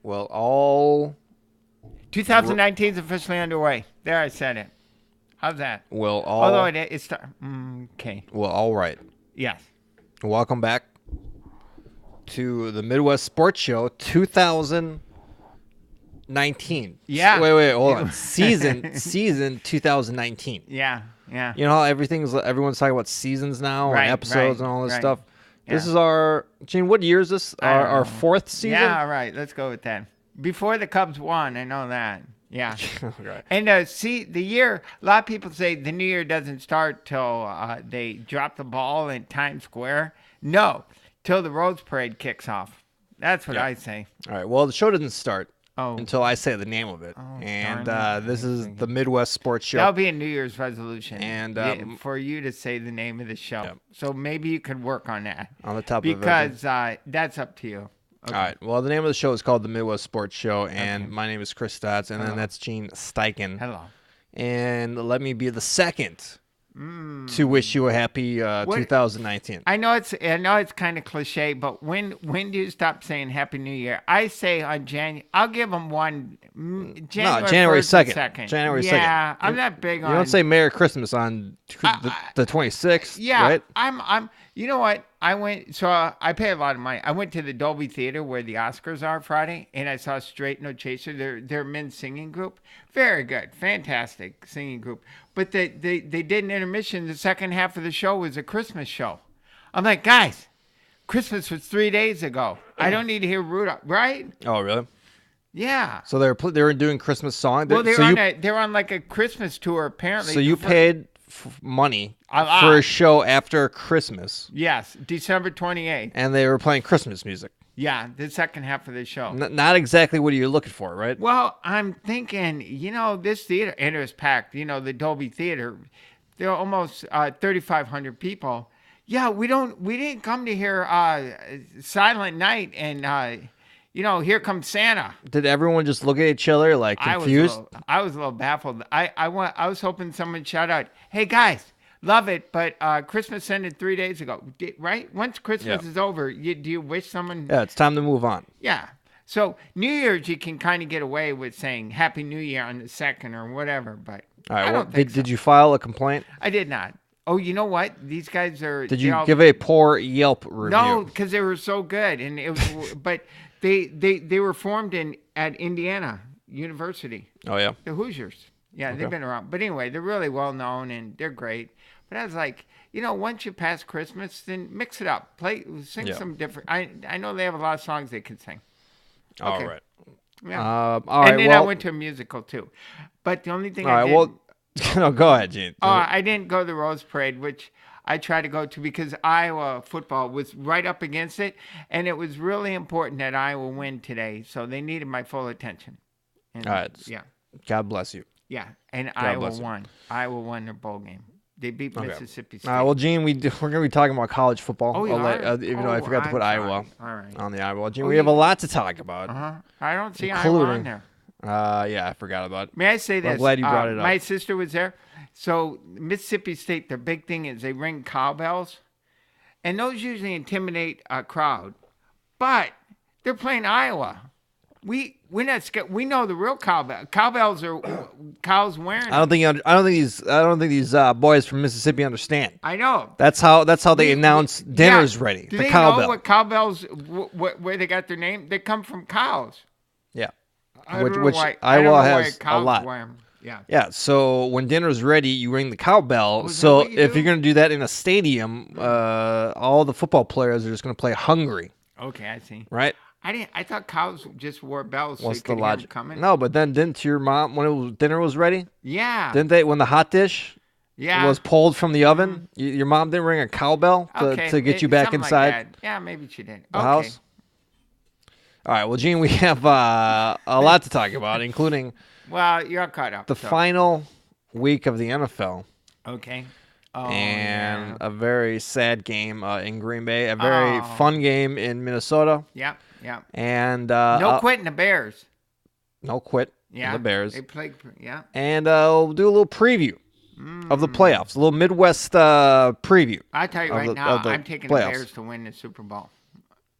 Well, all 2019 is officially underway. There, I said it. How's that? well Although all it's okay. well all right. Yes. Welcome back to the Midwest Sports Show 2019. Yeah. Wait, hold on. Season 2019. Yeah. Yeah. You know how everyone's talking about seasons now Right, and episodes right, and all this right. stuff. This Yeah. is our Gene. What year is this? I don't Our know. fourth season. Yeah. All right. Let's go with that. Before the Cubs won, I know that. Yeah. Right. And see, the year, a lot of people say the new year doesn't start till they drop the ball in Times Square. No, till the Rose Parade kicks off. That's what Yeah. I say. All right. Well, the show doesn't start Oh, until I say the name of it, Oh, and darn it. this is the Midwest Sports Show. that'll be a New Year's resolution. And, for you to say the name of the show. yeah. So maybe you could work on that. On the top of it. Because that's up to you. Okay. All right. Well, the name of the show is called the Midwest Sports Show, and my name is Chris Stotts, and then that's Gene Steichen. Hello. And let me be the second to wish you a happy 2019. I know it's kind of cliche, but when do you stop saying Happy New Year? I say on January. I'll give them one. January 2nd. 2nd. January 2nd. Yeah, I'm not big on. You don't say Merry Christmas on the 26th, Yeah, right? I'm. You know what? I went. So I pay a lot of money. I went to the Dolby Theater where the Oscars are Friday, and I saw Straight No Chaser. Their men's singing group. Very good, fantastic singing group. But they did an intermission. The second half of the show was a Christmas show. I'm like, guys, Christmas was 3 days ago. I don't need to hear Rudolph, right? Oh, really? Yeah. So they were doing Christmas songs. Well, so they're on like a Christmas tour apparently. So you paid money A lot. for a show after Christmas, Yes, December 28th. and they were playing Christmas music. Yeah, the second half of the show. Not exactly what you're looking for, right? Well, I'm thinking, this theater, and it was packed, the Dolby Theater, there are almost 3,500 people. Yeah, we didn't come to hear Silent Night and, Here Comes Santa. Did everyone just look at each other like confused? I was a little baffled. I was hoping someone shout out, "Hey guys, love it, but Christmas ended 3 days ago." Right? Once Christmas is over, do you wish someone? Yeah, it's time to move on. Yeah. So New Year's, you can kind of get away with saying Happy New Year on the 2nd or whatever, but All right. I Well, don't think so. did you file a complaint? I did not. Oh, you know what? These guys are. Did you give a poor Yelp review? No, because they were so good, and it was. But they were formed at Indiana University. Oh yeah. The Hoosiers. Yeah, they've been around. But anyway, they're really well known and they're great. But I was like, once you pass Christmas, then mix it up. Sing some different. I know they have a lot of songs they can sing. All Okay. right. Yeah. All right. And then well, I went to a musical too. But the only thing all I right. did. Well, no, go ahead, Gene. I didn't go to the Rose Parade, which I tried to go to because Iowa football was right up against it. And it was really important that Iowa win today. So they needed my full attention. And, All right. Yeah. God bless you. Yeah, and Iowa bless you. won. Iowa won their bowl game. They beat Mississippi State. Well, Gene, we're going to be talking about college football. Oh, you are? Even though I forgot to put I'm Iowa sorry. All right. on the Iowa. Gene, Oh, we have a lot to talk about. I don't see Iowa on there. Yeah, I forgot about it. May I say this? I'm glad you brought it up. My sister was there. So Mississippi State, their big thing is they ring cowbells, and those usually intimidate a crowd. But they're playing Iowa. We're not scared. We know the real cowbell. Cowbells are cows wearing. I don't think these boys from Mississippi understand. I know. That's how they announce dinner's ready. Do the they cowbell. know what cowbells, where they got their name? They come from cows. Yeah. I don't know Which why, Iowa I don't know why has cows a lot. wear 'em. Yeah. Yeah, so when dinner's ready, you ring the cowbell. is that So what you if do? you're going to do that in a stadium, all the football players are just going to play hungry, Okay, I see. right? I thought cows just wore bells so What's you the could hear 'em logic? coming. No, but then didn't your mom, when dinner was ready, Yeah. didn't they, when the hot dish Yeah. was pulled from the oven, your mom didn't ring a cowbell Okay, to get you back something like inside that. Yeah, maybe she did. the Okay. house? All right, well, Gene, we have a lot to talk about, including Well, you're caught up. the so- final week of the NFL. Okay. Oh, And yeah. a very sad game in Green Bay, a very Oh. fun game in Minnesota, Yeah, yeah. and No quitting the Bears. no quit Yeah. for the Bears, They played, yeah. and we'll do a little preview of the playoffs, a little Midwest preview. I tell you of right the- now, of the I'm taking playoffs. the Bears to win the Super Bowl.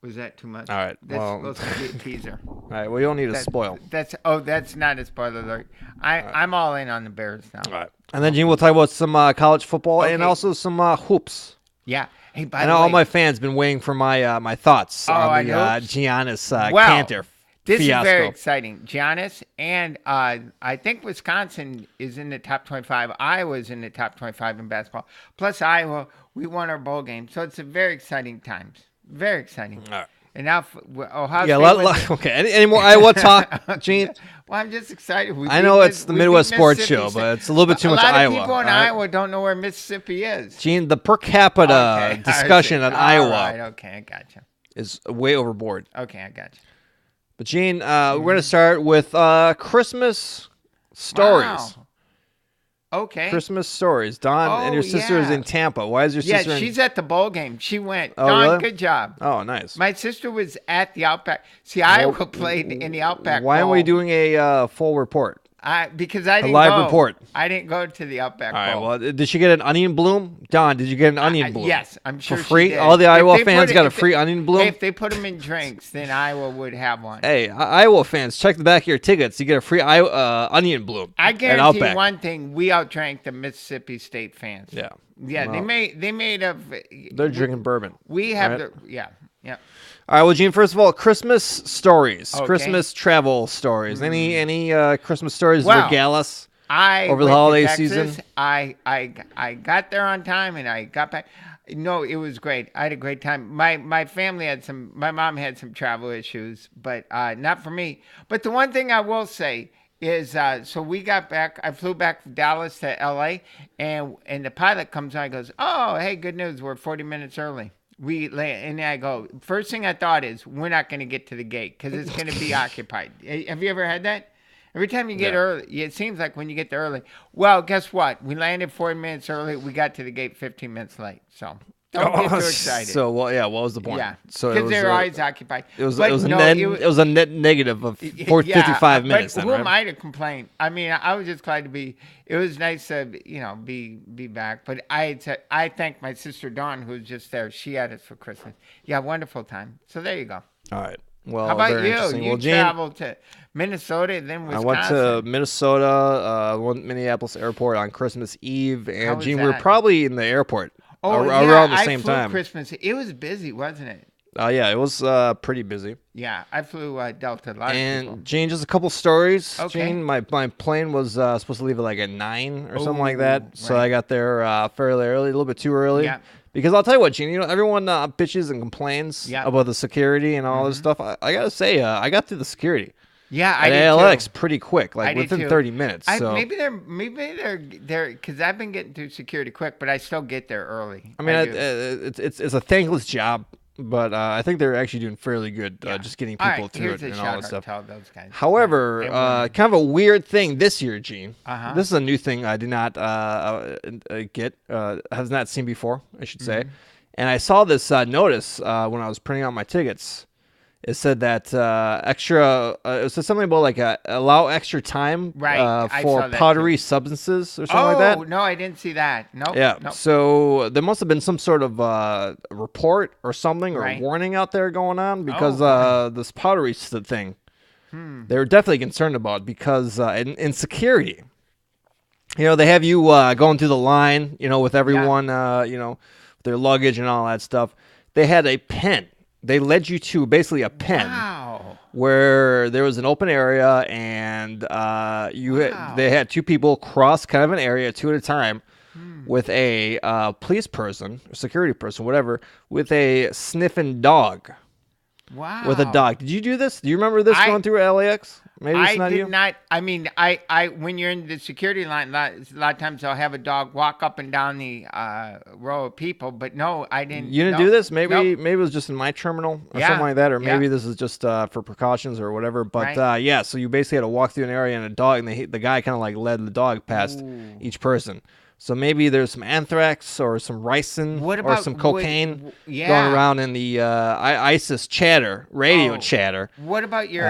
Was that too much? All right. Let's be a teaser. All right. Well, you don't need to spoil. That's not a spoiler alert. I'm all in on the Bears now. All right. And then, Gene, we'll talk about some college football and also some hoops. Yeah. Hey, by I the know way, all my fans been waiting for my thoughts on the Giannis Cantor this fiasco. Is very exciting. Giannis and I think Wisconsin is in the top 25. Iowa's in the top 25 in basketball. Plus Iowa, we won our bowl game. So it's a very exciting times. Very exciting. All right. And now Ohio State. Okay. Any more Iowa talk, Gene? Well, I'm just excited. I know it's the Midwest Sports Show, but it's a little bit too much Iowa. A lot of people in Iowa don't know where Mississippi is. Gene, the per capita discussion on Iowa right, okay, I gotcha. is way overboard. Okay, I gotcha. But, Gene, we're going to start with Christmas stories. Wow. Okay. Christmas stories. Dawn and your sister is in Tampa. Why is your sister Yeah, she's at the bowl game. She went. Oh, Dawn, really? good job. Oh, nice. My sister was at the Outback. See, Iowa played in the Outback Why aren't Bowl. we doing a full report? Because I didn't live go. report. I didn't go to the Outback All right, Bowl. well, did she get an onion bloom? Don, did you get an onion bloom? Yes, I'm sure For free? she did. All the If Iowa they fans put got a if free they- onion bloom? If they put them in drinks, then Iowa would have one. Hey, Iowa fans, check the back of your tickets. You get a free onion bloom. I at guarantee Outback. one thing: we outdrank the Mississippi State fans. Yeah. Yeah, Well, they made a. They're drinking bourbon. We have right? yeah. All right, well, Gene, first of all, Christmas stories. Okay. Christmas travel stories. Any Christmas stories Well, regale us? I Over the went to holiday Texas. season? I got there on time and I got back. No, it was great. I had a great time. My family my mom had some travel issues, but not for me. But the one thing I will say is, so we got back. I flew back from Dallas to L.A. and the pilot comes on and goes, "Oh, hey, good news. We're 40 minutes early." And I go, first thing I thought is, we're not going to get to the gate because it's going to be occupied. Have you ever had that? Every time you get early, it seems like when you get there early. Well, guess what? We landed 40 minutes early. We got to the gate 15 minutes late. So don't get too excited. So, what was the point? Yeah, so because they're always occupied. It was a net negative of 55 minutes. But then, who right? am I to complain? I mean, I was just glad to be. It was nice to be back. But I thank my sister Dawn, who was just there. She had us for Christmas. Yeah, wonderful time. So there you go. All right. Well, how about very you? interesting. You well, Gene, traveled to Minnesota and then Wisconsin. I went to Minnesota, went to Minneapolis Airport on Christmas Eve, and How was Gene, we were that? probably in the airport around the same I flew time. Christmas. It was busy, wasn't it? Yeah, it was pretty busy. Yeah, I flew Delta. A lot of people. And Gene, just a couple stories. Okay. Gene, my plane was supposed to leave at like at 9 or something like that. So right. I got there fairly early, a little bit too early. Yeah. Because I'll tell you what, Gene, everyone bitches and complains about the security and all this stuff. I got to say, I got through the security. Yeah, I at did ALX too. pretty quick, like within 30 minutes. So. Maybe they're because I've been getting through security quick, but I still get there early. I mean, it's a thankless job, but I think they're actually doing fairly good, just getting people through it and all that stuff. Those guys. However, kind of a weird thing this year, Gene. Uh-huh. This is a new thing I did not has not seen before, I should say. And I saw this notice when I was printing out my tickets. It said that it said something about like allow extra time for powdery substances or something like that. Oh, no, I didn't see that. Nope. Yeah. Nope. So there must have been some sort of report or something or warning out there going on because this powdery thing, they were definitely concerned about because in security, they have you going through the line, with everyone, their luggage and all that stuff. They had a pen. They led you to basically a pen where there was an open area and they had two people cross kind of an area two at a time with a police person, security person, whatever, with a sniffing dog. Wow. With a dog. Did you do this? Do you remember this going through LAX? Maybe it's not you? I did not. I mean, I when you're in the security line, a lot of times I'll have a dog walk up and down the row of people, but no, I didn't. You didn't do this? Maybe it was just in my terminal or something like that, or maybe this is just for precautions or whatever. But so you basically had to walk through an area and a dog, and the guy kind of like led the dog past each person. So maybe there's some anthrax or some ricin or some cocaine going around in the ISIS radio chatter. What about your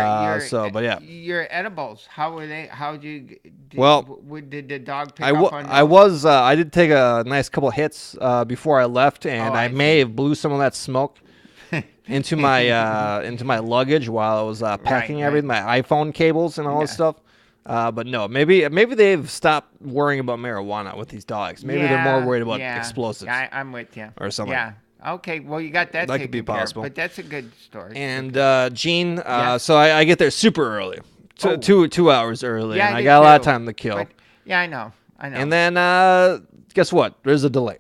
edibles? How were they? How did the dog pick up on those? I did take a nice couple hits before I left, and I may have blew some of that smoke into my luggage while I was packing everything, my iPhone cables and all this stuff. But no, maybe they've stopped worrying about marijuana with these dogs. Maybe they're more worried about explosives. I'm with you. Or something. Yeah. Okay. Well, you got that. That could be possible. But that's a good story. And Gene, so I get there super early, 2 hours early, and I got a lot of time to kill. But, I know. And then guess what? There's a delay.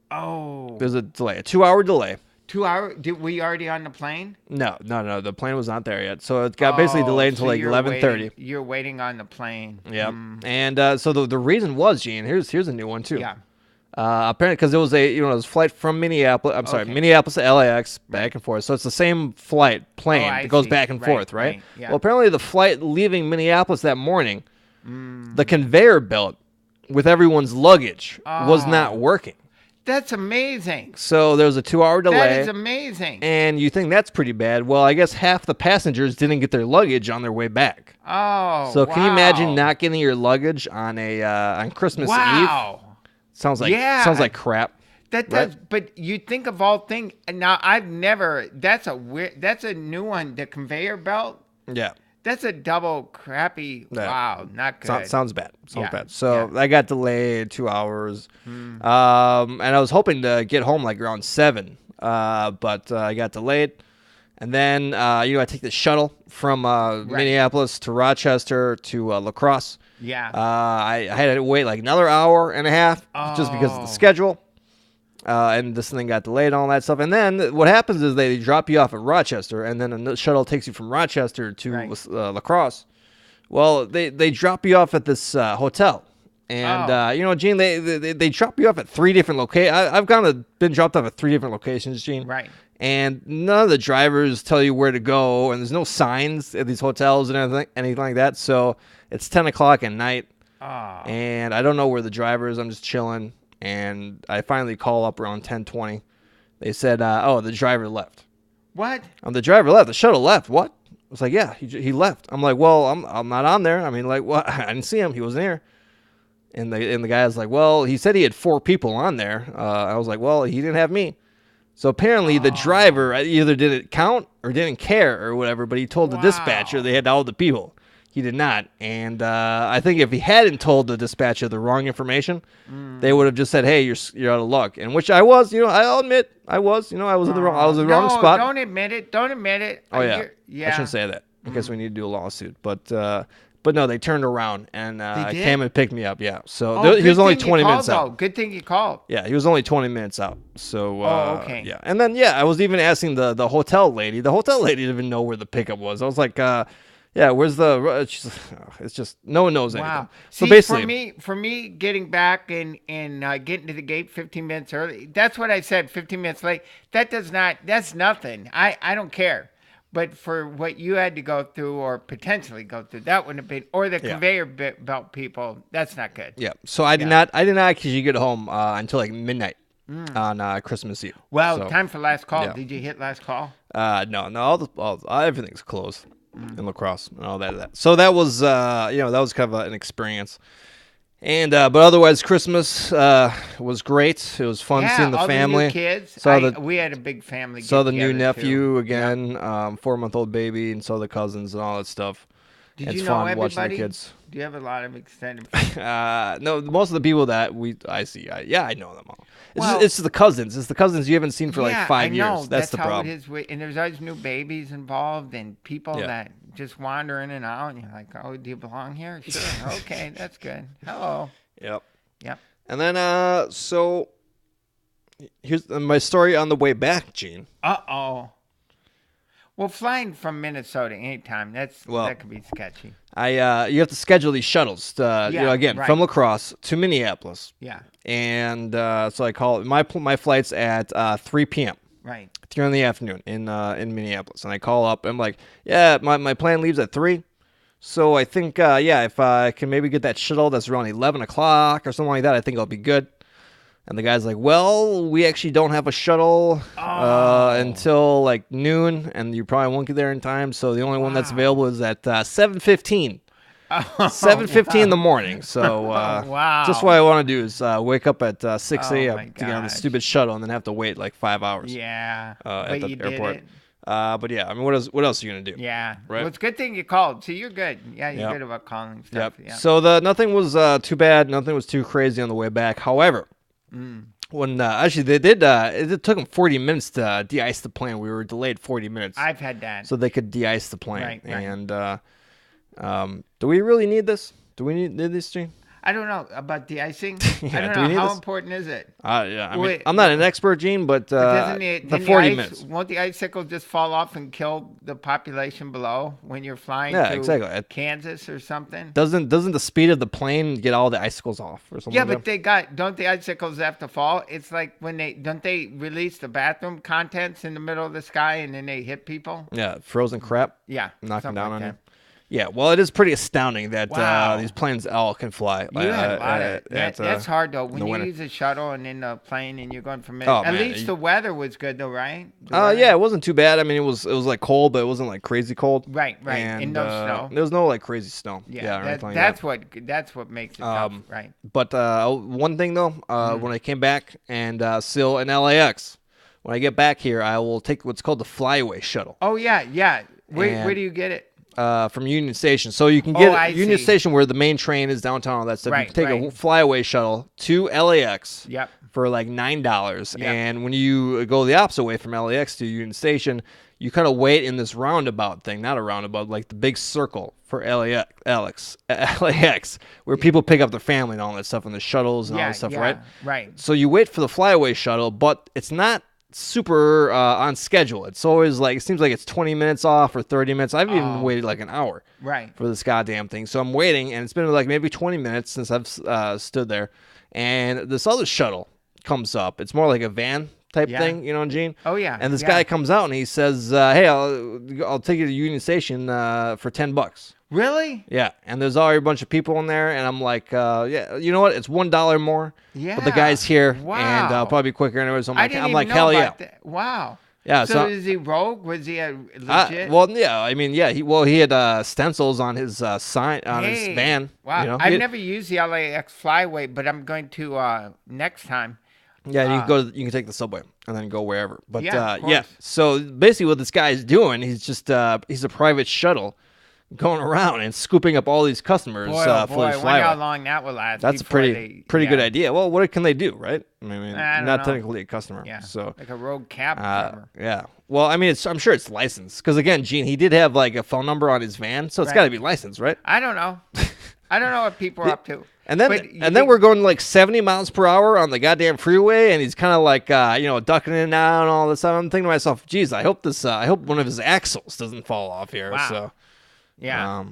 Oh. There's a delay, a 2-hour delay. 2 hour? Were you already on the plane? No. The plane was not there yet, so it got basically delayed until like 11:30. You're waiting on the plane. Yep. And so the reason was, Gene. Here's a new one too. Yeah. Apparently, because it was it was a flight from Minneapolis. I'm sorry, Minneapolis to LAX, back and forth. So it's the same plane that goes back and forth, right? Yeah. Well, apparently the flight leaving Minneapolis that morning, the conveyor belt with everyone's luggage was not working. That's amazing. So there was a 2-hour delay. That is amazing. And you think that's pretty bad. Well, I guess half the passengers didn't get their luggage on their way back. Oh, so can you imagine not getting your luggage on on Christmas Eve? Sounds like crap. That does, but you think of all things. Now I've never. That's a new one. The conveyor belt. Yeah. That's a double crappy. Yeah. Wow, not good. Sounds bad. Bad. So I got delayed 2 hours, and I was hoping to get home like around 7, but I got delayed. And then I take the shuttle from Minneapolis to Rochester to La Crosse. Yeah. I had to wait like another hour and a half just because of the schedule. And this thing got delayed and all that stuff. And then what happens is they drop you off at Rochester, and then a shuttle takes you from Rochester to La Crosse. Well, they drop you off at this hotel. And, Gene, they drop you off at 3 different locations. I've been dropped off at 3 different locations, Gene. Right. And none of the drivers tell you where to go, and there's no signs at these hotels and anything like that. So it's 10 o'clock at night, and I don't know where the driver is. I'm just chilling, and I finally call up around 10:20. They said, the driver left. What? The driver left. The shuttle left. What? I was like, yeah, he left. I'm like, well, I'm not on there. I mean, like, what? I didn't see him. He wasn't here. And the guy was like, well, he said he had 4 people on there. I was like, well, he didn't have me. So apparently the driver either didn't count or didn't care or whatever, but he told the dispatcher they had all the people. He did not. And I think if he hadn't told the dispatcher the wrong information, they would have just said, hey, you're out of luck. And which I was, I'll admit I was, I was in the wrong spot. Don't admit it. Don't admit it. Oh, yeah. I shouldn't say that because we need to do a lawsuit. But no, they turned around and came and picked me up. Yeah, so he was only 20 minutes out. Good thing you called. Yeah, he was only 20 minutes out. So okay. Yeah, and then I was even asking the hotel lady. The hotel lady didn't even know where the pickup was. I was like, where's the? It's just no one knows anything. Wow. So See, basically, for me, getting back and getting to the gate 15 minutes early. That's what I said. 15 minutes late. That's nothing. I don't care. But for what you had to go through or potentially go through, that wouldn't have been, or the conveyor belt people, that's not good. Yeah. So I did not actually get home until like midnight on Christmas Eve. Well, time for last call. Yeah. Did you hit last call? No. Everything's closed in La Crosse and all that. So that was, that was kind of an experience. And but otherwise, Christmas was great. It was fun seeing the family. The new kids. We had a big family. Saw the new nephew again, 4-month-old baby, and saw the cousins and all that stuff. Did you know fun everybody? Watching the kids. Do you have a lot of extended? No, most of the people that I see, I know them all. It's the cousins. It's the cousins you haven't seen for like 5 years. That's the problem. It is. And there's always new babies involved and people that just wander in and out. And you're like, oh, do you belong here? Sure. Okay, that's good. Hello. Yep. And then, so here's my story on the way back, Gene. Uh-oh. Well, flying from Minnesota anytime, that could be sketchy. You have to schedule these shuttles, from La Crosse to Minneapolis. Yeah. And so I call it my flight's at 3 p.m. Right. 3 in the afternoon in Minneapolis, and I call up. I'm like, my plane leaves at 3. So I think if I can maybe get that shuttle that's around 11 o'clock or something like that, I think I'll be good. And the guy's like, well, we actually don't have a shuttle until like noon, and you probably won't get there in time. So the only one that's available is at 7:15. Oh, 7:15 in the morning. So wow. just what I want to do is wake up at 6 Oh, a.m. my to get on the gosh. stupid shuttle and then have to wait like 5 hours Yeah. at But the you airport. did it. But yeah, I mean, what else are you gonna do? Yeah. Right? Well, it's a good thing you called. So you're good. Yeah, you're Yep. good about calling stuff. Yep. Yeah. So nothing was too bad. Nothing was too crazy on the way back. However, when actually they did, it took them 40 minutes to de-ice the plane. We were delayed 40 minutes. I've had that. So they could de-ice the plane. Right. And do we really need this? Do we need this, Gene? I don't know about de-icing. Yeah, I don't do we know. need How this? important is it? Yeah, I mean, Wait, I'm not an expert, Gene, but Doesn't the 40 minutes. Won't the icicle just fall off and kill the population below when you're flying Yeah, to exactly. Kansas or something? Doesn't the speed of the plane get all the icicles off or something? Yeah, like but don't the icicles have to fall? It's like when don't they release the bathroom contents in the middle of the sky and then they hit people? that? Yeah, frozen crap. Yeah, Knocking something down like on that. you. Yeah, well, it is pretty astounding that Wow. these planes all can fly. You had a lot of that's that's hard though. When the you winter. use a shuttle and then a plane and you're going from Oh, at man, least the weather was good though, right? The weather? Yeah, it wasn't too bad. I mean, it was like cold, but it wasn't like crazy cold. Right, and no snow. There was no like crazy snow. Yeah, or anything like that's what makes it tough, right? But one thing though, when I came back and still in LAX, when I get back here, I will take what's called the flyaway shuttle. Oh yeah. Where do you get it? From Union Station. So you can get I Union see. Station where the main train is downtown, all that stuff. Right, you can take right. a flyaway shuttle to LAX Yep. for like $9. Yep. And when you go the opposite way from LAX to Union Station, you kind of wait in this roundabout thing, not a roundabout, like the big circle for LAX, where people pick up their family and all that stuff and the shuttles and all that stuff, right? Right. So you wait for the flyaway shuttle, but it's not super on schedule. It's always like, it seems like it's 20 minutes off or 30 minutes. I've even waited like an hour Right. for this goddamn thing. So I'm waiting, and it's been like maybe 20 minutes since I've stood there. And this other shuttle comes up. It's more like a van type thing, you know, Gene? Oh yeah. And this guy comes out and he says, hey, I'll take you to Union Station for $10. Really? Yeah, and there's already a bunch of people in there, and I'm like, yeah, you know what? It's $1 more. Yeah. But the guy's here, Wow. and probably quicker anyway. So I didn't I'm even like, know hell yeah. about that. Wow. Yeah, So is he rogue? Was he a legit? well, yeah, I mean, yeah, he had stencils on his sign on his van. Wow. You know? I've never used the LAX Flyway, but I'm going to next time. Yeah, you can take the subway and then go wherever. But Yeah, of yeah. course. So basically, what this guy's doing, he's just he's a private shuttle going around and scooping up all these customers Boy, for I the wonder flyway. how long that will last. That's a before pretty good idea. Well, what can they do, right? I mean, I don't not know. technically a customer. Yeah. So like a rogue cab driver. yeah. Well, I mean, I'm sure it's licensed because again, Gene, he did have like a phone number on his van, so it's Right. got to be licensed, right? I don't know. I don't know what people are up to. And then But you then think- we're going like 70 miles per hour on the goddamn freeway, and he's kind of like ducking in and out and all this stuff. I'm thinking to myself, geez, I hope one of his axles doesn't fall off here. Wow. So Yeah.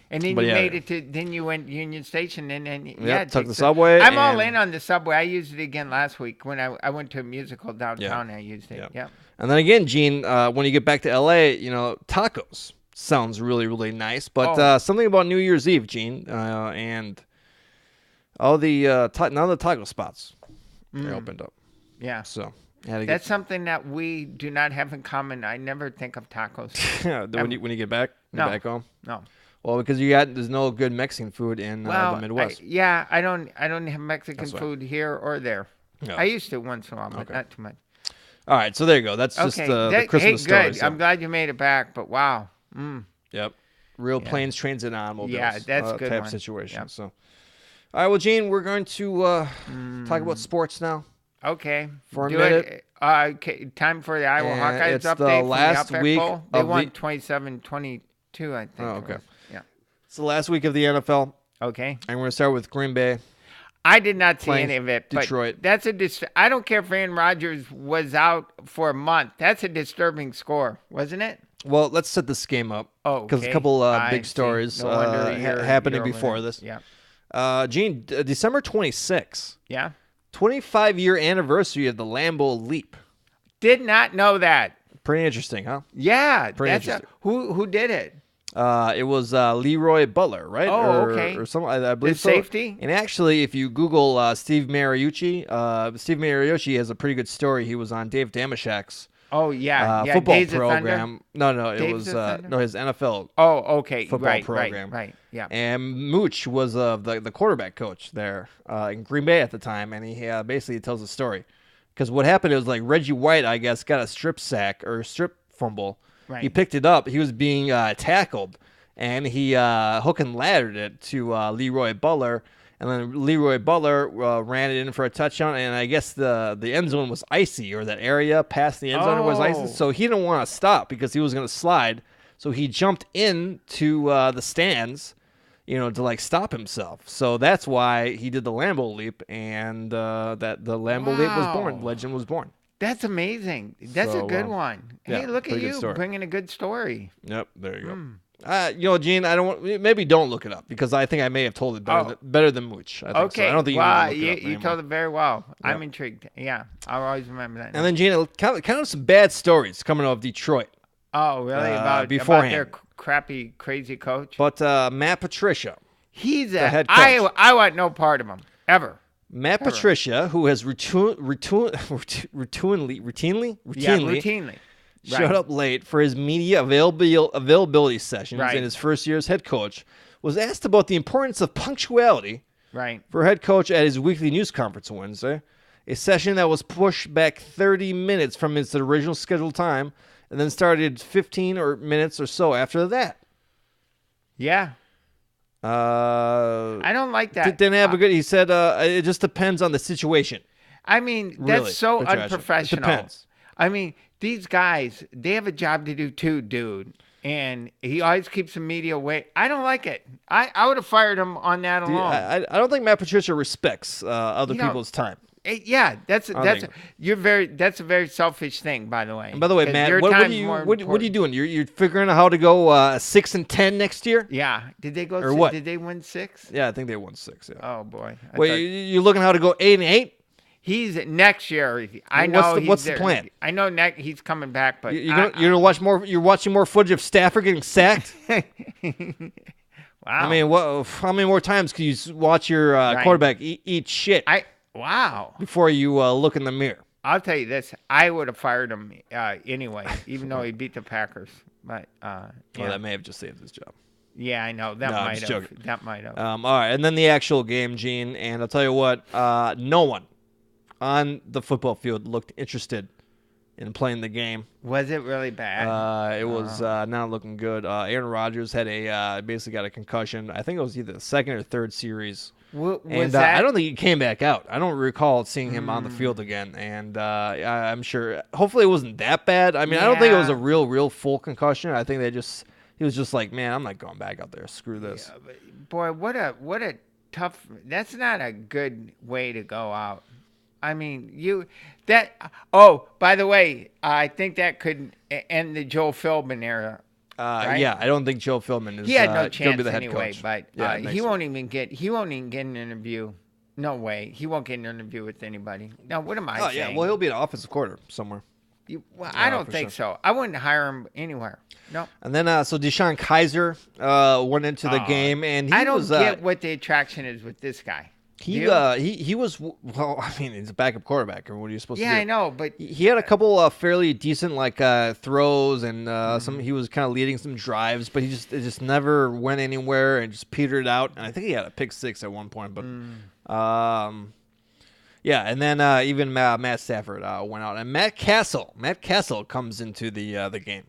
And then but you yeah. made it to. Then you went Union Station, and then Yep, took take the subway I'm all and- in on the subway. I used it again last week when I went to a musical downtown. I used it. Yeah. And then again, Gene, when you get back to LA, tacos sounds really, really nice. But something about New Year's Eve, Gene, and all the none of the taco spots are opened up. Yeah. So had to That's something that we do not have in common. I never think of tacos. when you get back, back home. No. Well, because there's no good Mexican food in the Midwest. I don't have Mexican food here or there. No. I used to once in a while, but not too much. All right, so there you go. That's just the Christmas story. Good. So. I'm glad you made it back, but wow. Yep. Real planes, trains, and automobiles. Yeah, that's a good type one. situation. Yep. So, all right, well, Gene, we're going to talk about sports now. Okay. For a Do minute. it. Okay, time for the Iowa And Hawkeyes it's update the from last the Outback week Bowl. They of won the- 27-22, I think. Oh, okay. It was. Yeah. It's the last week of the NFL, Okay. and we're going to start with Green Bay. I did not see Playing any of it. But Detroit. that's I don't care if Aaron Rodgers was out for a month. That's a disturbing score, wasn't it? Well, let's set this game up. Oh, Because okay. a couple I big see. stories No wonder you're happening over before there. this. Yeah. Gene, December 26th, Yeah. 25-year anniversary of the Lambeau Leap. Did not know that. Pretty interesting, huh? Yeah. Pretty That's interesting. Who did it? It was Leroy Butler, right? Oh, okay. Or some, I believe The so. safety? And actually, if you Google Steve Mariucci has a pretty good story. He was on Dave Damashek's Oh yeah, football Days of program. No, it Days was of Thunder? no his NFL Oh, okay, football program. right, yeah. And Mooch was the quarterback coach there in Green Bay at the time, and he basically tells a story because what happened was like Reggie White, I guess, got a strip sack or a strip fumble. Right. He picked it up. He was being tackled, and he hook and laddered it to Leroy Butler. And then Leroy Butler ran it in for a touchdown, and I guess the end zone was icy, or that area past the end zone was icy. So he didn't want to stop because he was going to slide. So he jumped into the stands, to like stop himself. So that's why he did the Lambeau leap, and that the Lambeau leap was born. Legend was born. That's amazing. That's a good one. Hey, yeah, look at you bringing a good story. Yep, there you go. Gene, maybe don't look it up because I think I may have told it better than Mooch. I think okay. So. I don't think you told it very well. Yep. I'm intrigued. Yeah, I'll always remember that. And then, Gene, kind of some bad stories coming out of Detroit. Oh, really? About their crappy, crazy coach? But Matt Patricia. He's the head coach. I want no part of him, ever. Matt Patricia, who has routinely showed up late for his media availability sessions in his first year as head coach, was asked about the importance of punctuality for head coach at his weekly news conference on Wednesday, a session that was pushed back 30 minutes from its original scheduled time and then started 15 minutes or so after that. Yeah. I don't like that. Didn't have a good. He said it just depends on the situation. I mean, that's so unprofessional. It depends. I mean, these guys, they have a job to do too, dude. And he always keeps the media away. I don't like it. I would have fired him on that alone. I don't think Matt Patricia respects other people's time. Yeah, that's a very selfish thing, by the way. And by the way, Matt, what are you doing? You're figuring out how to go 6-10 next year? Yeah. Did they go? Or what? Did they win 6? Yeah, I think they won 6. Yeah. Oh boy. Wait, you're looking how to go 8-8? He's next year. I know. What's the plan? I know he's coming back, but you're gonna watch more. You're watching more footage of Stafford getting sacked. Wow. I mean, how many more times can you watch your quarterback eat shit? Wow. Before you look in the mirror. I'll tell you this. I would have fired him anyway, even though he beat the Packers. But that may have just saved his job. Yeah, I know. That might have. All right, and then the actual game, Gene. And I'll tell you what, no one on the football field looked interested in playing the game. Was it really bad? It was not looking good. Aaron Rodgers had basically got a concussion. I think it was either the second or third series. I don't think he came back out. I don't recall seeing him on the field again. And I'm sure, hopefully it wasn't that bad. I mean, I don't think it was a real full concussion. I think he was just like, man, I'm not going back out there. Screw this. Yeah, but boy, what a tough, that's not a good way to go out. I mean, by the way, I think that could end the Joe Philbin era. Right? Yeah, I don't think Joe Philbin is. He had no chance gonna be the head anyway, coach. but he won't even get an interview. No way, he won't get an interview with anybody. Now, what am I saying? Yeah, well, he'll be an offensive coordinator somewhere. I don't think so. I wouldn't hire him anywhere. No. And then, so Deshaun Kaiser went into the game, and I don't get what the attraction is with this guy. He was, well, I mean, he's a backup quarterback, or what are you supposed to do? Yeah, I know, but he had a couple fairly decent throws, and he was kind of leading some drives, but it just never went anywhere and just petered out. And I think he had a pick 6 at one point, but yeah. And then even Matt Stafford went out, and Matt Castle comes into the game,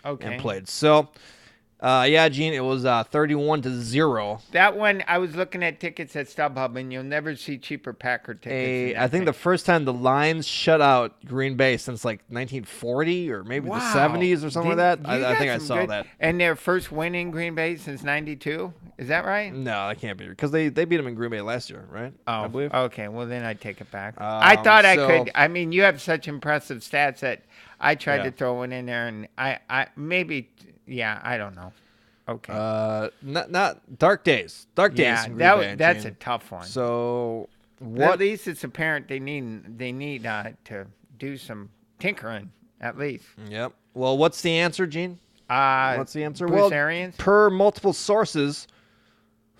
and played. So. Gene, it was 31-0. That one, I was looking at tickets at StubHub, and you'll never see cheaper Packer tickets. I think the first time the Lions shut out Green Bay since 1940 or maybe the 70s or something like that. I think I saw that. And their first win in Green Bay since '92. Is that right? No, that can't be because they beat them in Green Bay last year, right? Oh, I believe. Okay. Well, then I take it back. I thought I could. I mean, you have such impressive stats that I tried to throw one in there, and I maybe. Yeah, I don't know. Okay. Not dark days. Dark days. Yeah, that's a tough one. So at least it's apparent they need to do some tinkering at least. Yep. Well, what's the answer, Gene? What's the answer? Bruce Arians? Per multiple sources,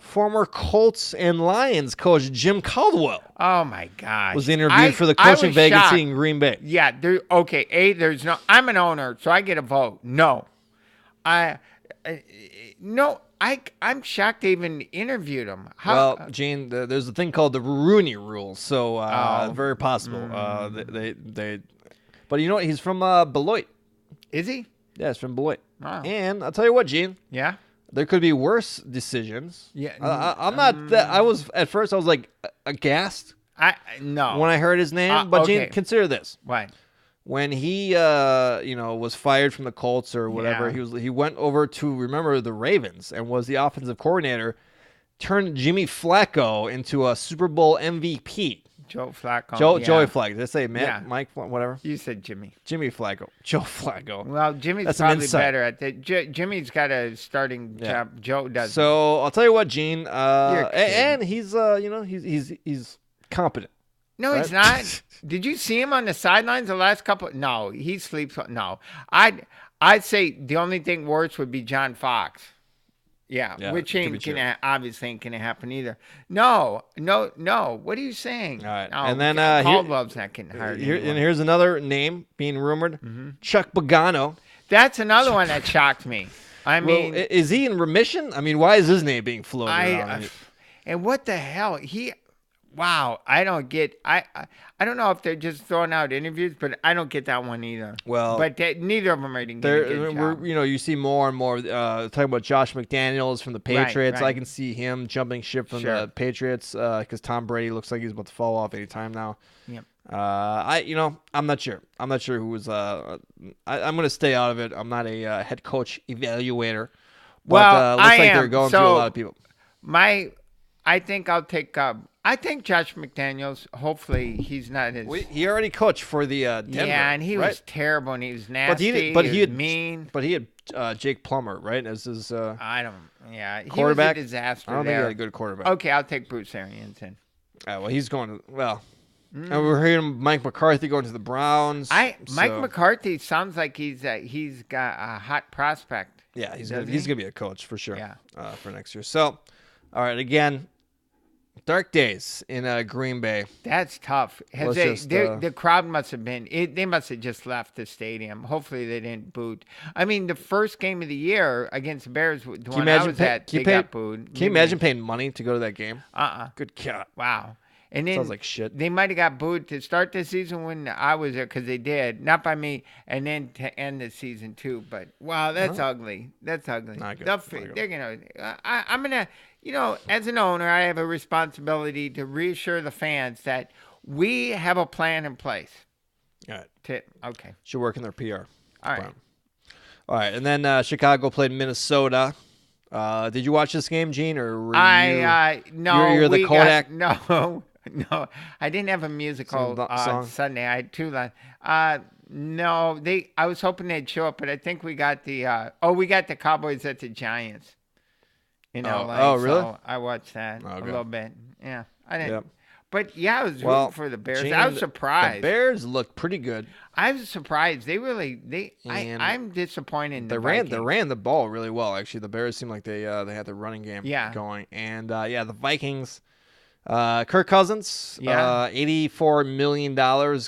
Former Colts and Lions coach Jim Caldwell. Oh my gosh! Was interviewed for the coaching vacancy in Green Bay. Yeah. Okay. There's no. I'm an owner, so I get a vote. No. I'm shocked they even interviewed him. Well, Gene, there's a thing called the Rooney Rule, so very possible. But you know what? He's from Beloit. Is he? Yeah, he's from Beloit. Wow. And I'll tell you what, Gene. Yeah. There could be worse decisions. Yeah. I'm not that. I was at first. I was like aghast. No. When I heard his name, but okay. Gene, consider this. What? When he was fired from the Colts or whatever, he went over to remember the Ravens and was the offensive coordinator, turned Jimmy Flacco into a Super Bowl MVP. Joe Flacco. Joey Flacco. Did I say Matt, Mike, whatever? You said Jimmy. Jimmy Flacco. Joe Flacco. Well, Jimmy's probably better at that. Jimmy's got a starting job. Joe doesn't. So I'll tell you what, Gene. And he's he's competent. No, he's not. Did you see him on the sidelines the last couple? No, he sleeps. No, I'd say the only thing worse would be John Fox. Yeah, which obviously ain't gonna happen either. No. What are you saying? All right, no, and then Caldwell's not getting hired. And here's another name being rumored: Chuck Pagano. That's another one that shocked me. I mean, is he in remission? I mean, why is his name being floated around? And what the hell? Wow, I don't get. I don't know if they're just throwing out interviews, but I don't get that one either. Well, but neither of them are doing a good job. You see more and more talking about Josh McDaniels from the Patriots. Right. I can see him jumping ship from the Patriots because Tom Brady looks like he's about to fall off any time now. Yep. I'm not sure. I'm not sure who was. I'm going to stay out of it. I'm not a head coach evaluator. But, looks like they're going through a lot of people. I think I'll take. I think Josh McDaniels. Hopefully, he's not as. He already coached for the Denver. Yeah, and he was terrible, and he was nasty. But he was mean. But he had Jake Plummer, right, as his. I don't. Yeah, quarterback. He was a disaster. I don't think he had a good quarterback. Okay, I'll take Bruce Arians then. Well, he's going to. Well, and we're hearing Mike McCarthy going to the Browns. Mike McCarthy sounds like he's got a hot prospect. Yeah, he's gonna be a coach for sure. Yeah. For next year. So, all right, again. Dark days in Green Bay. That's tough. The crowd must have been. They must have just left the stadium. Hopefully, they didn't boot. I mean, the first game of the year against the Bears, the one I was at, they got booed. Can you imagine paying money to go to that game? Good God. Wow. And then sounds like shit. They might have got booed to start the season when I was there because they did, not by me, and then to end the season too. But wow, that's ugly. That's ugly. Not good. They're gonna. I'm gonna. As an owner, I have a responsibility to reassure the fans that we have a plan in place. All right. Okay. Should work in their PR. All right. All right, and then Chicago played Minnesota. Did you watch this game, Gene, or were no. You're the Kodak. No, I didn't have a musical song? Sunday. I had 2 lines. No, I was hoping they'd show up, but I think we got we got the Cowboys at the Giants in LA. Oh, really? So I watched that a little bit. Yeah, I didn't. Yep. But yeah, I was rooting for the Bears. Gene, I was surprised. The Bears looked pretty good. I was surprised. I'm disappointed in the Vikings. They ran the ball really well. Actually, the Bears seemed like they had the running game going. And the Vikings. Kirk Cousins, $84 million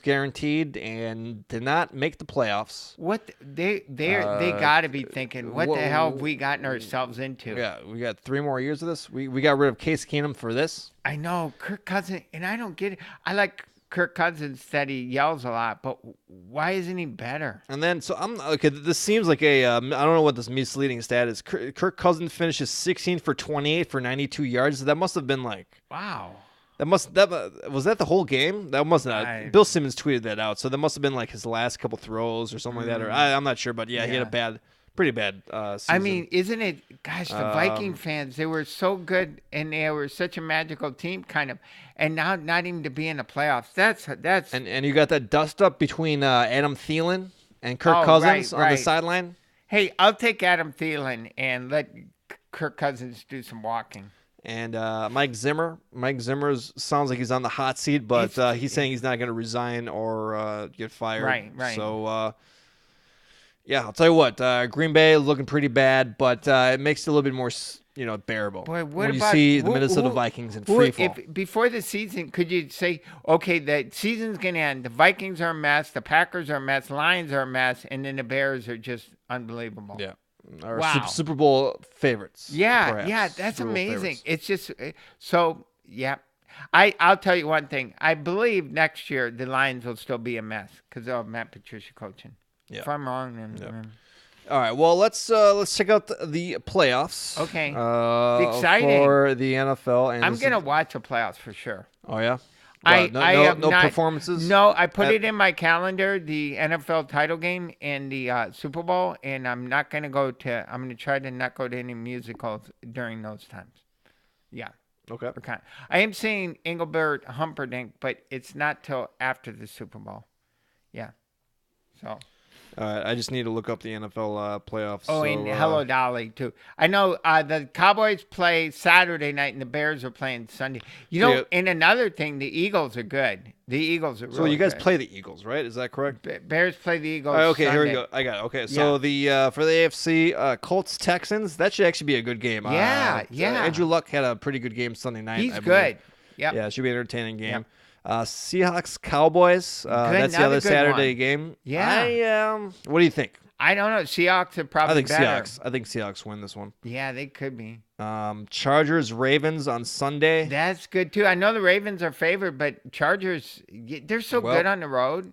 guaranteed, and did not make the playoffs. What they got to be thinking, what the hell have we gotten ourselves into? Yeah, we got 3 more years of this. We got rid of Case Keenum for this. I know Kirk Cousins, and I don't get it. I like Kirk Cousins that he yells a lot, but why isn't he better? And then, so I'm okay. This seems like I don't know what this misleading stat is. Kirk Cousins finishes 16 for 28 for 92 yards. That must have been like wow. Was that the whole game? That must not. Bill Simmons tweeted that out, so that must have been like his last couple throws or something like that. Or I'm not sure, but he had a pretty bad season. I mean, isn't it? Gosh, the Viking fans, they were so good, and they were such a magical team, kind of. And now, not even to be in the playoffs. That's. And you got that dust up between Adam Thielen and Kirk Cousins on the sideline. Hey, I'll take Adam Thielen and let Kirk Cousins do some walking. And Mike Zimmer. Mike Zimmer sounds like he's on the hot seat, but he's saying he's not going to resign or get fired. Right. So, I'll tell you what. Green Bay looking pretty bad, but it makes it a little bit more bearable. Boy, what when you about, see the Minnesota Vikings in free fall. Before the season, could you say, okay, the season's going to end. The Vikings are a mess. The Packers are a mess. Lions are a mess. And then the Bears are just unbelievable. Yeah. Our Super Bowl favorites. Yeah, perhaps. yeah, that's Super Bowl amazing. favorites. It's just so, yeah. I'll tell you one thing. I believe next year the Lions will still be a mess because they'll have Matt Patricia coaching. Yeah. If I'm wrong, then All right. Well, let's check out the playoffs. Okay. Exciting for the NFL. And I'm gonna watch the playoffs for sure. Oh yeah. No performances. No, I put it in my calendar, the NFL title game and the Super Bowl, and I'm not gonna go to. I'm gonna try to not go to any musicals during those times. Yeah. Okay. I am seeing Engelbert Humperdinck, but it's not till after the Super Bowl. Yeah. So. I just need to look up the NFL playoffs. Oh, and Hello Dolly, too. I know the Cowboys play Saturday night and the Bears are playing Sunday. And another thing, the Eagles are good. The Eagles are really good. So you guys play the Eagles, right? Is that correct? Bears play the Eagles okay, Sunday. Here we go. I got it. Okay, so for the AFC, Colts-Texans, that should actually be a good game. Yeah. Andrew Luck had a pretty good game Sunday night. He's good. Yep. Yeah, it should be an entertaining game. Yep. Seahawks Cowboys. That's the other Saturday game. Yeah. What do you think? I don't know. Seahawks are probably better. I think Seahawks win this one. Yeah, they could be. Chargers Ravens on Sunday. That's good too. I know the Ravens are favored, but Chargers, they're so good on the road.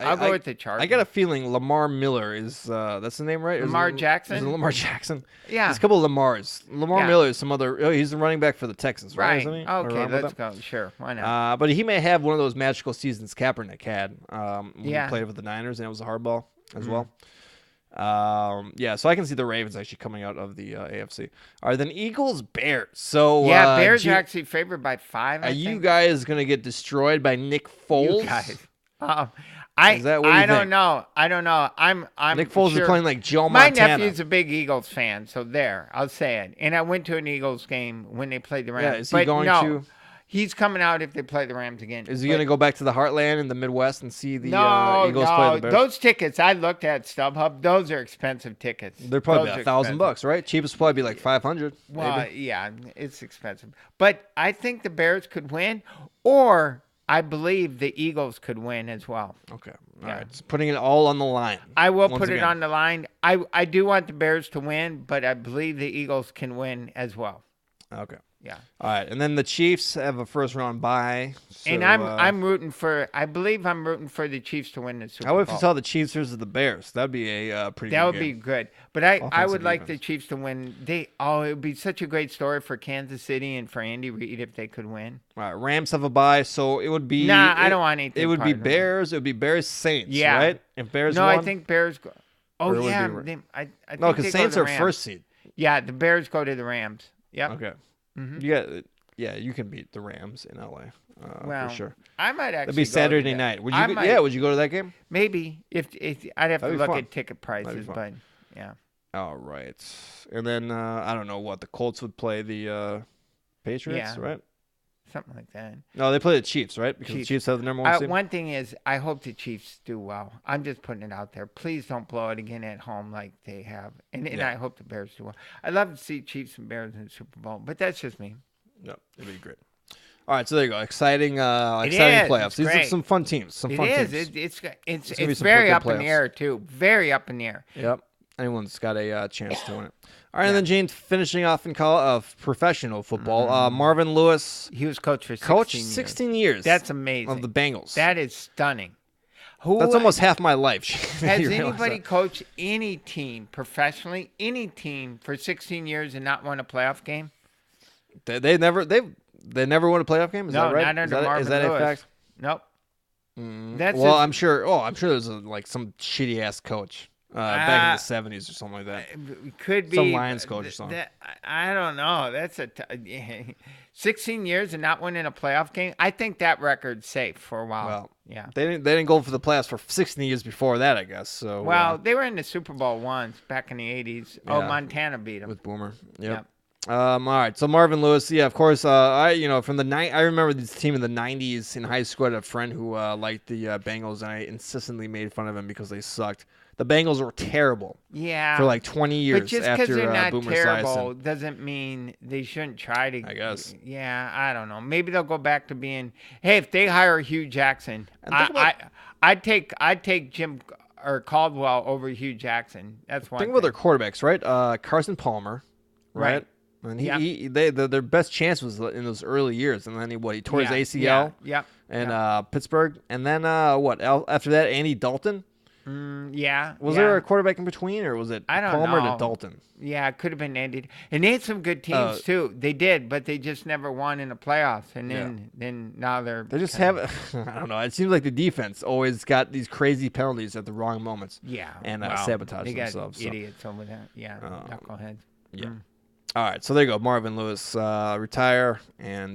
I'll go with the Chargers. I got a feeling Lamar Miller is that's the name, right? Lamar Jackson? Is it Lamar Jackson? Yeah. There's a couple of Lamars. Lamar Miller is some other he's the running back for the Texans, right? Isn't he? Okay, let's go. Sure. Why not? But he may have one of those magical seasons Kaepernick had when he played with the Niners, and it was a hardball as well. So I can see the Ravens actually coming out of the AFC. All right, then Eagles Bears. So Bears are actually favored by 5. Are you guys gonna get destroyed by Nick Foles? You guys. I don't know. I'm Nick Foles is playing like Joe My Montana. nephew's a big Eagles fan, so there, I'll say it. And I went to an Eagles game when they played the Rams. Yeah, is he going to? He's coming out if they play the Rams again. Is he going to go back to the Heartland in the Midwest and see the Eagles play the Bears? Those tickets I looked at StubHub. Those are expensive tickets. They're probably $1,000, right? Cheapest would probably be like $500. Well, yeah, it's expensive. But I think the Bears could win, or I believe the Eagles could win as well. Okay. All right. So putting it all on the line. I will put it on the line. I do want the Bears to win, but I believe the Eagles can win as well. Okay. Yeah. All right. And then the Chiefs have a first round bye. So, and I'm rooting for the Chiefs to win the Super Bowl. How if you saw the Chiefs versus the Bears? That'd be a pretty good game. That would be good. But I would like the Chiefs to win. It would be such a great story for Kansas City and for Andy Reid if they could win. All right. Rams have a bye, so it would be. I don't want anything. It would be Bears. It would be Bears Saints. Yeah. Right. If Bears. No, won, I think Bears. No, because Saints are first seed. Yeah, the Bears go to the Rams. Yep. Okay. Mm-hmm. Yeah, you can beat the Rams in LA for sure. I might actually. That'd be Saturday night. Would you? Would you go to that game? Maybe if I'd have to look at ticket prices, but yeah. All right, and then I don't know what the Colts would play the Patriots, right? Something like that. No, they play the Chiefs, right? Because the Chiefs have the number one seed. One thing is, I hope the Chiefs do well. I'm just putting it out there. Please don't blow it again at home like they have. And I hope the Bears do well. I'd love to see Chiefs and Bears in the Super Bowl, but that's just me. Yep, it'd be great. All right, so there you go. Exciting playoffs. These are some fun teams. It's very up in the air too. Very up in the air. Yep. Anyone's got a chance to win it. All right, and then James finishing off in professional football. Marvin Lewis. He was coach for 16 years. That's amazing. Of the Bengals. That is stunning. That's almost half my life. Has anybody coached any team professionally, for 16 years and not won a playoff game? They never won a playoff game. Is that right? Not under Marvin Lewis. Is that a fact? Nope. I'm sure. Oh, I'm sure there's some shitty ass coach back in the 70s or something like that. Could be some Lions coach or something. I don't know. That's 16 years and not winning a playoff game. I think that record's safe for a while. Well, yeah. They didn't go for the playoffs for 16 years before that, I guess. So they were in the Super Bowl once back in the 80s. Yeah. Montana beat them with Boomer. Yep. All right, so Marvin Lewis, of course. I remember this team in the '90s in high school. I had a friend who liked the Bengals, and I insistently made fun of him because they sucked. the Bengals were terrible. Yeah. For like 20 years but just after they're not Boomer terrible Esiason. doesn't mean they shouldn't try to. I guess. Yeah, I don't know. Maybe they'll go back to being. Hey, if they hire Hugh Jackson, I'd take Jim or Caldwell over Hugh Jackson. That's one. Think about their quarterbacks, right? Carson Palmer, right? And their best chance was in those early years, and then he tore his ACL. And Pittsburgh, and then after that, Andy Dalton. Was there a quarterback in between, or was it Palmer to Dalton? Yeah, it could have been Andy. And they had some good teams too. They did, but they just never won in the playoffs. And then now they just have. I don't know. It seems like the defense always got these crazy penalties at the wrong moments. Yeah, and sabotage they themselves. Got idiots over that. Yeah, knuckleheads. Yeah. All right, so there you go. Marvin Lewis retire and.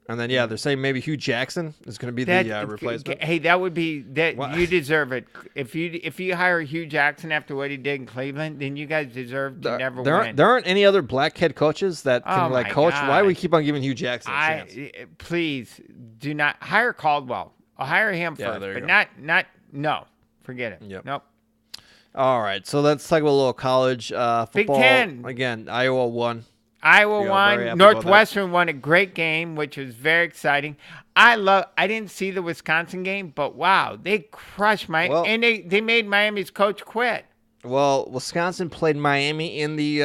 And then they're saying maybe Hugh Jackson is going to be the replacement. Hey, that would be that. What? You deserve it. If you hire Hugh Jackson after what he did in Cleveland, then you guys deserve to never win. There aren't any other black head coaches that can coach. God. Why do we keep on giving Hugh Jackson a chance? Please do not hire Caldwell. I'll hire him first, but not forget it. Yep. Nope. All right, so let's talk about a little college football. Big Ten Again. Iowa won. Iowa won. Northwestern won a great game, which was very exciting. I didn't see the Wisconsin game, but wow, they crushed Miami, and they made Miami's coach quit. Well, Wisconsin played Miami in the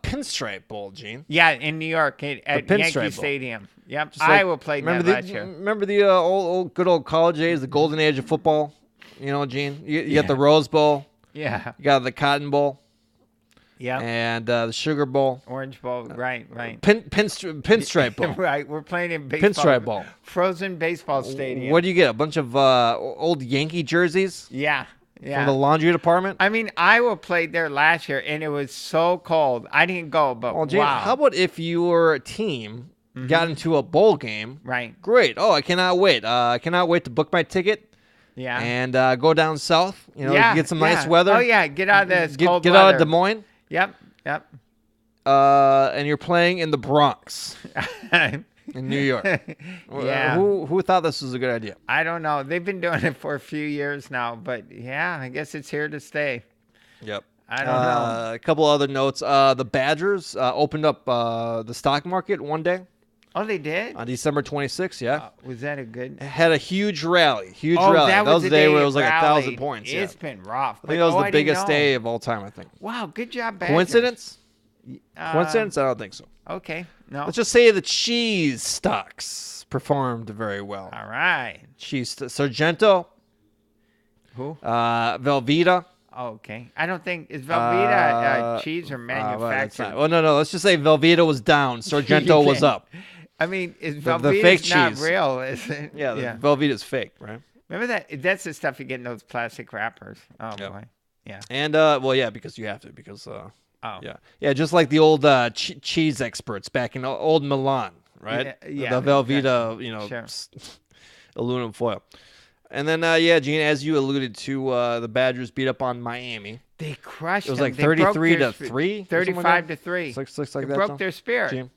Pinstripe Bowl, Gene. Yeah, in New York at Yankee Bowl. Stadium. Yep, Iowa played that last year. Remember the good old college days, the golden age of football? You know, Gene? You got the Rose Bowl. Yeah. You got the Cotton Bowl. Yeah, and the Sugar Bowl, Orange Bowl, right. Pinstripe Bowl, right. We're playing in baseball. Pinstripe Bowl, frozen baseball stadium. What do you get? A bunch of old Yankee jerseys? Yeah. From the laundry department. I mean, Iowa played there last year, and it was so cold. I didn't go, but wow. How about if your team got into a bowl game? Right. Great. Oh, I cannot wait. I cannot wait to book my ticket. Yeah. And go down south. Get some nice weather. Oh yeah, get out of this cold weather. Get out of Des Moines. Yep. And you're playing in the Bronx in New York. Yeah. Who thought this was a good idea? I don't know. They've been doing it for a few years now, but yeah, I guess it's here to stay. Yep. I don't know. A couple other notes. The Badgers opened up the stock market one day. Oh, they did? On December 26th, yeah. Was that a good? Had a huge rally. That was the day where it was like 1,000 points. It's been rough. I think that was the biggest day of all time, I think. Wow, good job, Badgers. Coincidence? Coincidence? I don't think so. Okay, no. Let's just say the cheese stocks performed very well. All right. Sargento. Who? Velveeta. Oh, okay. I don't think is Velveeta cheese or manufactured. No. Let's just say Velveeta was down. Sargento was up. I mean, is the Velveeta fake not cheese. Real? Is it? Yeah, Velveeta's fake, right? Remember that? That's the stuff you get in those plastic wrappers. Oh boy. Yeah. And because you have to because yeah. Yeah, just like the old cheese experts back in old Milan, right? Yeah. The Velveeta, sure. Aluminum foil. And then, Gene, as you alluded to, the Badgers beat up on Miami. They crushed them. It was like 33-3? 35-3. Six like they that. Broke their spirit. Gene?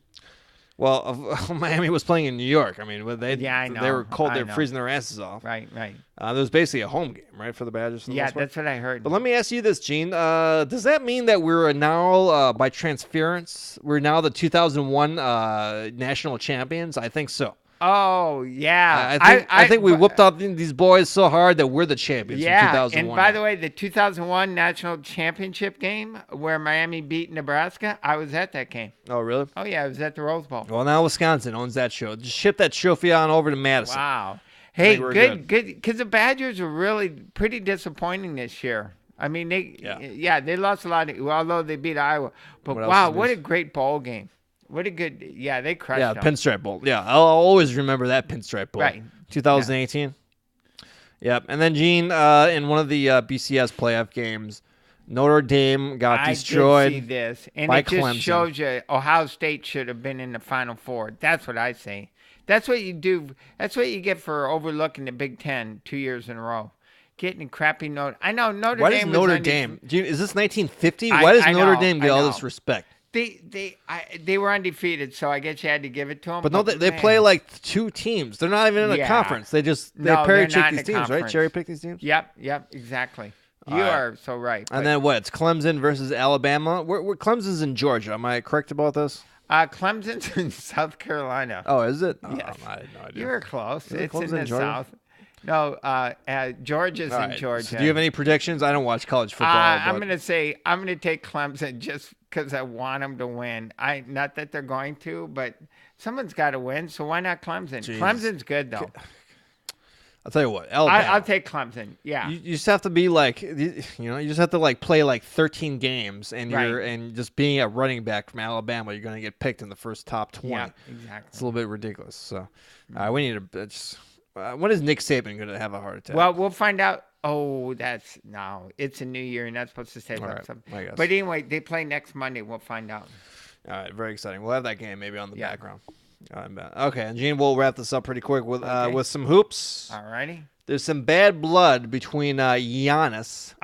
Well, Miami was playing in New York. I mean, I know. They were cold. They were freezing their asses off. Right. It was basically a home game, right, for the Badgers? Yeah, that's what I heard. But let me ask you this, Gene. Does that mean that we're now, by transference, we're now the 2001 national champions? I think so. Oh, yeah. I think we whooped up these boys so hard that we're the champions in 2001. And by the way, the 2001 national championship game where Miami beat Nebraska, I was at that game. Oh, really? Oh, yeah. I was at the Rose Bowl. Well, now Wisconsin owns that show. Just ship that trophy on over to Madison. Wow. Hey, good. Because the Badgers were really pretty disappointing this year. I mean, they lost a lot, although they beat Iowa. But wow, what a great bowl game. What a good, they crushed them. Pinstripe Bowl. Yeah, I'll always remember that Pinstripe Bowl. Right. 2018. Yeah. Yep. And then, Gene, in one of the BCS playoff games, Notre Dame got destroyed. I did see this. And by it just Clemson. Shows you Ohio State should have been in the Final Four. That's what I say. That's what you do. That's what you get for overlooking the Big Ten 2 years in a row. Getting a crappy Notre. I know Notre Dame. Why does Notre Dame? Gene, is this 1950? Why does Notre Dame get all this respect? They were undefeated, so I guess you had to give it to them. But no, they play like two teams. They're not even in a conference. They cherry pick these teams, right? Cherry pick these teams. Yep, exactly. You are so right. And then what? It's Clemson versus Alabama. Where Clemson's in Georgia. Am I correct about this? Clemson's in South Carolina. Oh, is it? Yes. I had no idea. You were close. It's in the Georgia? South. No, Georgia's in Georgia. So do you have any predictions? I don't watch college football. I'm going to take Clemson just because I want them to win. Not that they're going to, but someone's got to win, so why not Clemson? Jeez. Clemson's good, though. I'll tell you what, Alabama. I'll take Clemson. Yeah. You just have to be like, you just have to like play like 13 games, and and just being a running back from Alabama, you're going to get picked in the first top 20. Yeah, exactly. It's a little bit ridiculous. So we need to. When is Nick Saban going to have a heart attack? Well, we'll find out. Oh, it's a new year, and that's supposed to say something. I guess. But anyway, they play next Monday. We'll find out. All right, very exciting. We'll have that game maybe on the background. Okay, and Gene, we'll wrap this up pretty quick with some hoops. All righty. There's some bad blood between Giannis,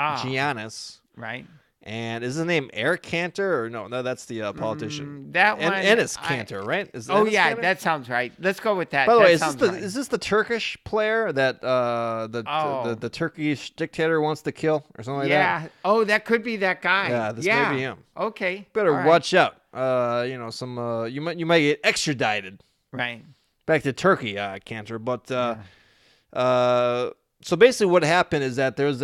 right? And is his name Eric Cantor or no? That's the politician. That one, Enes Kanter, right? Kanter? That sounds right. Let's go with that. By the way, is this the Turkish player that the Turkish dictator wants to kill or something like that? Yeah. Oh, that could be that guy. Yeah, this may be him. Okay. Better watch out. You might get extradited. Right. Back to Turkey, Cantor, but. So basically what happened is that there's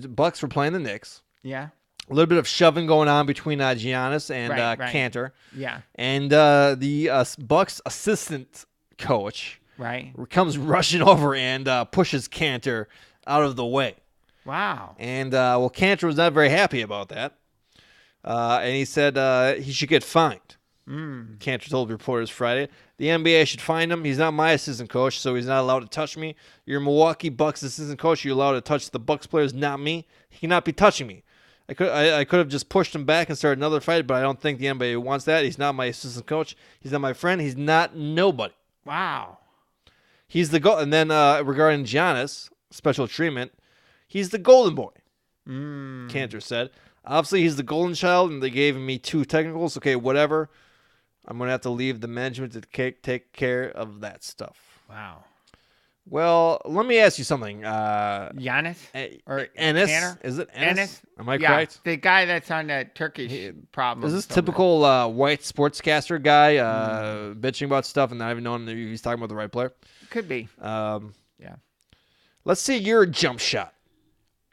Bucks were playing the Knicks. Yeah. A little bit of shoving going on between Giannis and Cantor. Yeah. And the Bucks assistant coach comes rushing over and pushes Cantor out of the way. Wow. And Cantor was not very happy about that. And he said he should get fined. Cantor told reporters Friday, the NBA should fine him. He's not my assistant coach, so he's not allowed to touch me. You're Milwaukee Bucks assistant coach. You're allowed to touch the Bucks players, not me. He cannot be touching me. I could have just pushed him back and started another fight, but I don't think the NBA wants that. He's not my assistant coach. He's not my friend. He's not nobody. Wow. He's the goal. And then regarding Giannis, special treatment, he's the golden boy. Cantor said. Obviously, he's the golden child, and they gave me 2 technicals. Okay, whatever. I'm going to have to leave the management to take care of that stuff. Wow. Well, let me ask you something. Giannis? Or Enes? Tanner? Is it Enes? Am I correct? correct? The guy that's on that Turkish problem. Is this typical white sportscaster guy bitching about stuff and not even knowing that he's talking about the right player? Could be. Yeah. Let's see your jump shot.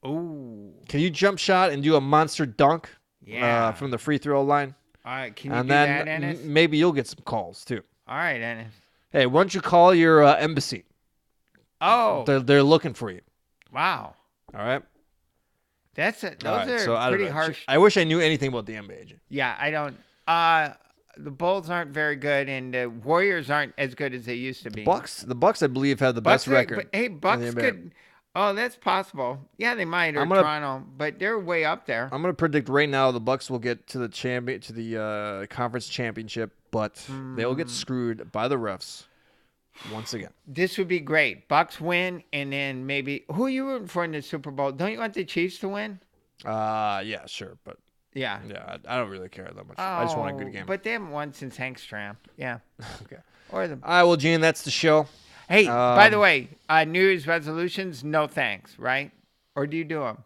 Ooh. Can you jump shot and do a monster dunk from the free throw line? All right, can you do that, Enes? Maybe you'll get some calls, too. All right, Enes. Hey, why don't you call your embassy? Oh. They're looking for you. Wow. All right? Those are pretty harsh. I wish I knew anything about the NBA. Yeah, I don't. The Bulls aren't very good, and the Warriors aren't as good as they used to be. The Bucks, I believe, have the best record. Hey, Bucks could... Oh, that's possible. Yeah, they might, or Toronto, but they're way up there. I'm going to predict right now the Bucks will get to the conference championship, but they'll get screwed by the refs once again. This would be great. Bucks win, and then maybe who are you rooting for in the Super Bowl? Don't you want the Chiefs to win? Yeah, sure, but yeah, I don't really care that much. I just want a good game. But they haven't won since Hank Stram. Yeah. Okay. All right, well, Gene, that's the show. Hey, by the way, New Year's resolutions, no thanks, right? Or do you do them?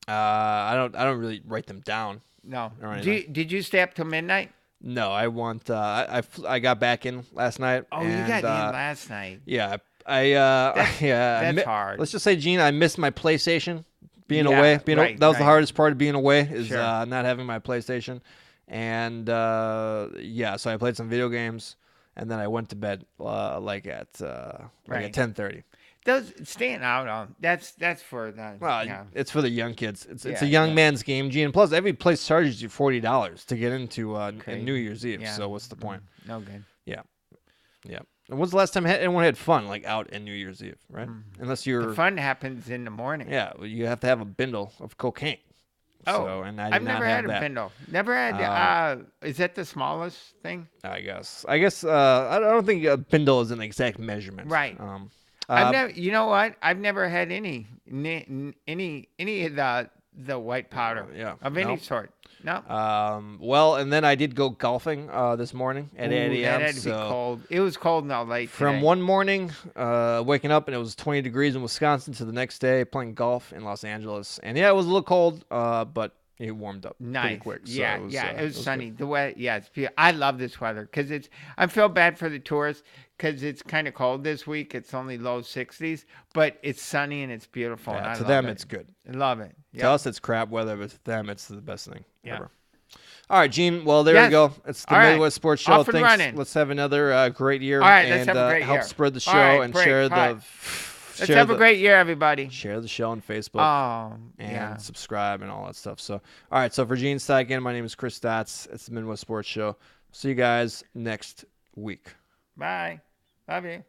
I don't really write them down. No. Did you stay up till midnight? No, I want. I got back in last night. Oh, you got in last night. Yeah, That's hard. Let's just say, Gene, I missed my PlayStation. Being away, that was the hardest part of being away is not having my PlayStation, and so I played some video games. And then I went to bed at 10:30. Those staying out on that's for the it's for the young kids. It's a young man's game, Gene. Plus, every place charges you $40 to get into New Year's Eve. Yeah. So what's the point? No good. Yeah. And when's the last time anyone had fun out in New Year's Eve, right? Unless you're the fun happens in the morning. Yeah, well, you have to have a bindle of cocaine. Oh, and I've never had a bindle. Never had. Is that the smallest thing? I guess. I don't think a bindle is an exact measurement. Right. I've never. You know what? I've never had any of the white powder. Yeah. Of any sort. No. Well, and then I did go golfing this morning at 8 a.m. That had to be cold. It was cold in LA From one morning, waking up and it was 20 degrees in Wisconsin, to the next day playing golf in Los Angeles. And yeah, it was a little cold, but it warmed up pretty quick. So it was sunny. The weather, it's beautiful. I love this weather because I feel bad for the tourists because it's kind of cold this week. It's only low 60s, but it's sunny and it's beautiful. Yeah, and to them, it's good. I love it. Yep. To us, it's crap weather, but to them, it's the best thing ever. All right, Gene. Well, there you go. It's the Midwest Sports Show. Off and running. Let's have another great year. All right, let's have a great help year. spread the show and share the. Let's have a great year, everybody. Share the show on Facebook and subscribe and all that stuff. So, all right. So for Gene Steichen, my name is Chris Stotts. It's the Midwest Sports Show. See you guys next week. Bye. Love you.